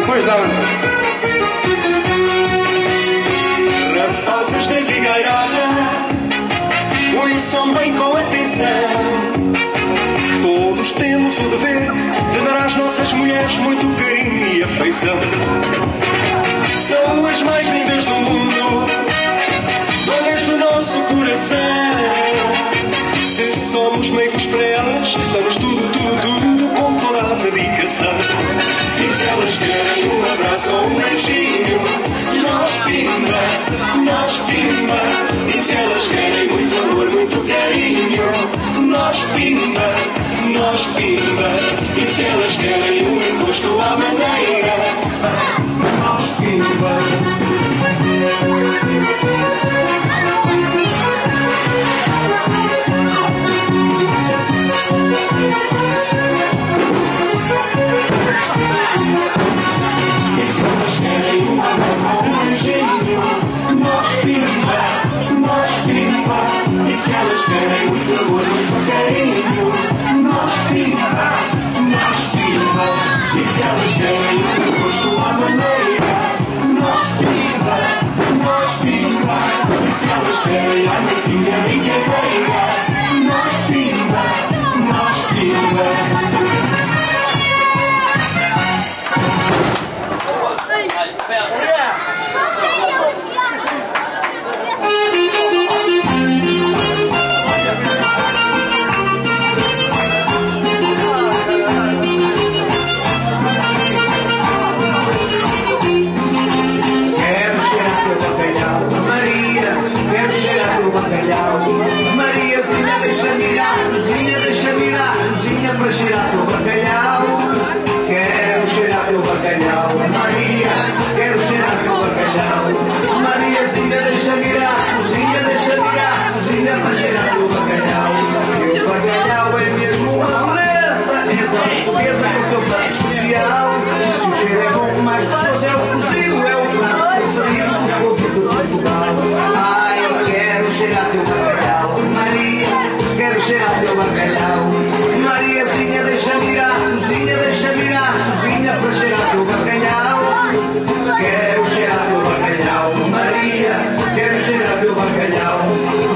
Pois dança. Rapazes da Figueirada, ouçam bem com atenção. Todos temos o dever de dar às nossas mulheres muito carinho e afeição. São as mais lindas do mundo, donas do nosso coração. Se somos meigos para elas, damos tudo com toda a dedicação. E se elas querem um abraço ou um beijinho, nós pimba. E se elas querem muito amor, muito carinho, nós pimba. E se elas querem um encosto à maneira, nós pimba. Se elas querem muito amor, muito carinho, nós pimba. E se elas querem um gosto à maneira, nós pimba. E se elas querem a noitinha brincadeira, nós pimba. Mariazinha, deixa virar, cozinha para cheirar teu bacalhau. Quero cheirar teu bacalhau, Maria, quero cheirar teu bacalhau. Mariazinha, deixa virar, cozinha para cheirar teu bacalhau. Teu bacalhau é mesmo uma beleza, és a portuguesa com teu prato especial. Se o cheiro é bom, mais gostoso é o cozido, é o prato preferido do povo de Portugal. Ai, eu quero cheirar teu bacalhau, Maria, quero cheirar teu bacalhau. Mariazinha, deixa virar, cozinha para cheirar teu bacalhau. Quero cheirar teu bacalhau, Maria, quero cheirar teu bacalhau.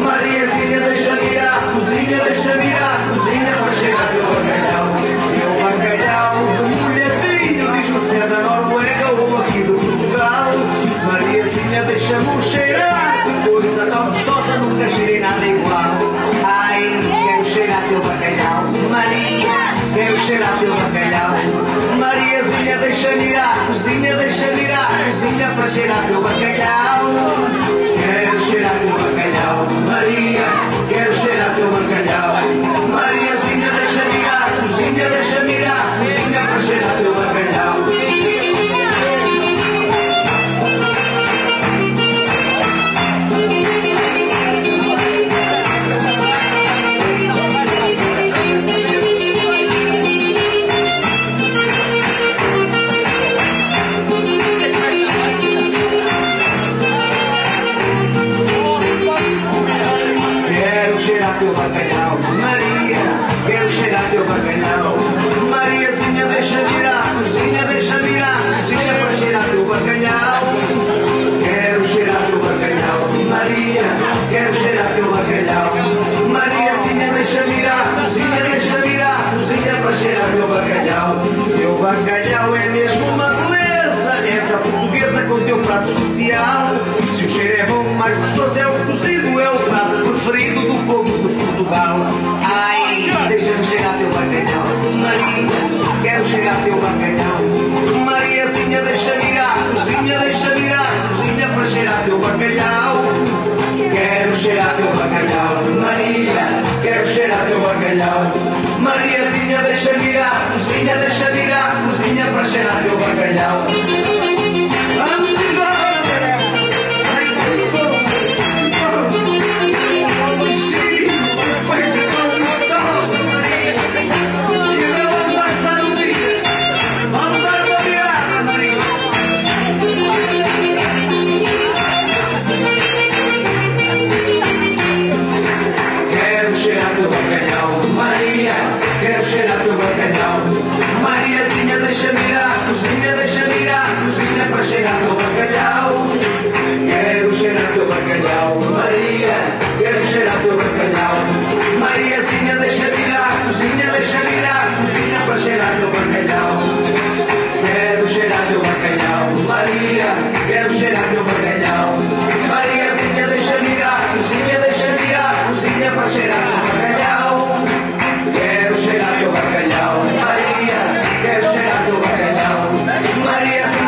Mariazinha, deixa virar, cozinha para cheirar teu bacalhau. Teu bacalhau de molhadinho, diz-me se é da Noruega ou aqui de Portugal. Mariazinha, deixa-me cheirar, coisa tão gostosa, nunca cheirei nada igual. Ai, quero cheirar teu bacalhau, Maria, quero cheirar teu bacalhau. Mariazinha, deixa virar, cozinha para cheirar teu bacalhau. Quero cheirar teu bacalhau, Maria, quero cheirar teu bacalhau. Mariazinha, deixa virar, cozinha para cheirar teu bacalhau. Teu bacalhau, Maria, quero cheirar teu bacalhau. Mariazinha, deixa virar, cozinha para cheirar teu bacalhau. Quero cheirar teu bacalhau, Maria, quero cheirar teu bacalhau. Mariazinha, deixa virar, cozinha para cheirar teu bacalhau. Teu bacalhau é mesmo uma beleza, essa portuguesa com teu prato especial. Se o cheiro é bom, mais gostoso é o cozido, é o prato preferido do povo de Portugal. Ai, deixa-me cheirar teu bacalhau, Maria, quero cheirar teu bacalhau. Mariazinha, deixa virar, cozinha para cheirar teu bacalhau. Quero cheirar teu bacalhau, Maria, quero cheirar teu bacalhau. Mariazinha, deixa virar, cozinha para cheirar teu bacalhau. Vamos embora! Mariazinha, deixa virar, cozinha, cheirar teu bacalhau. Maria,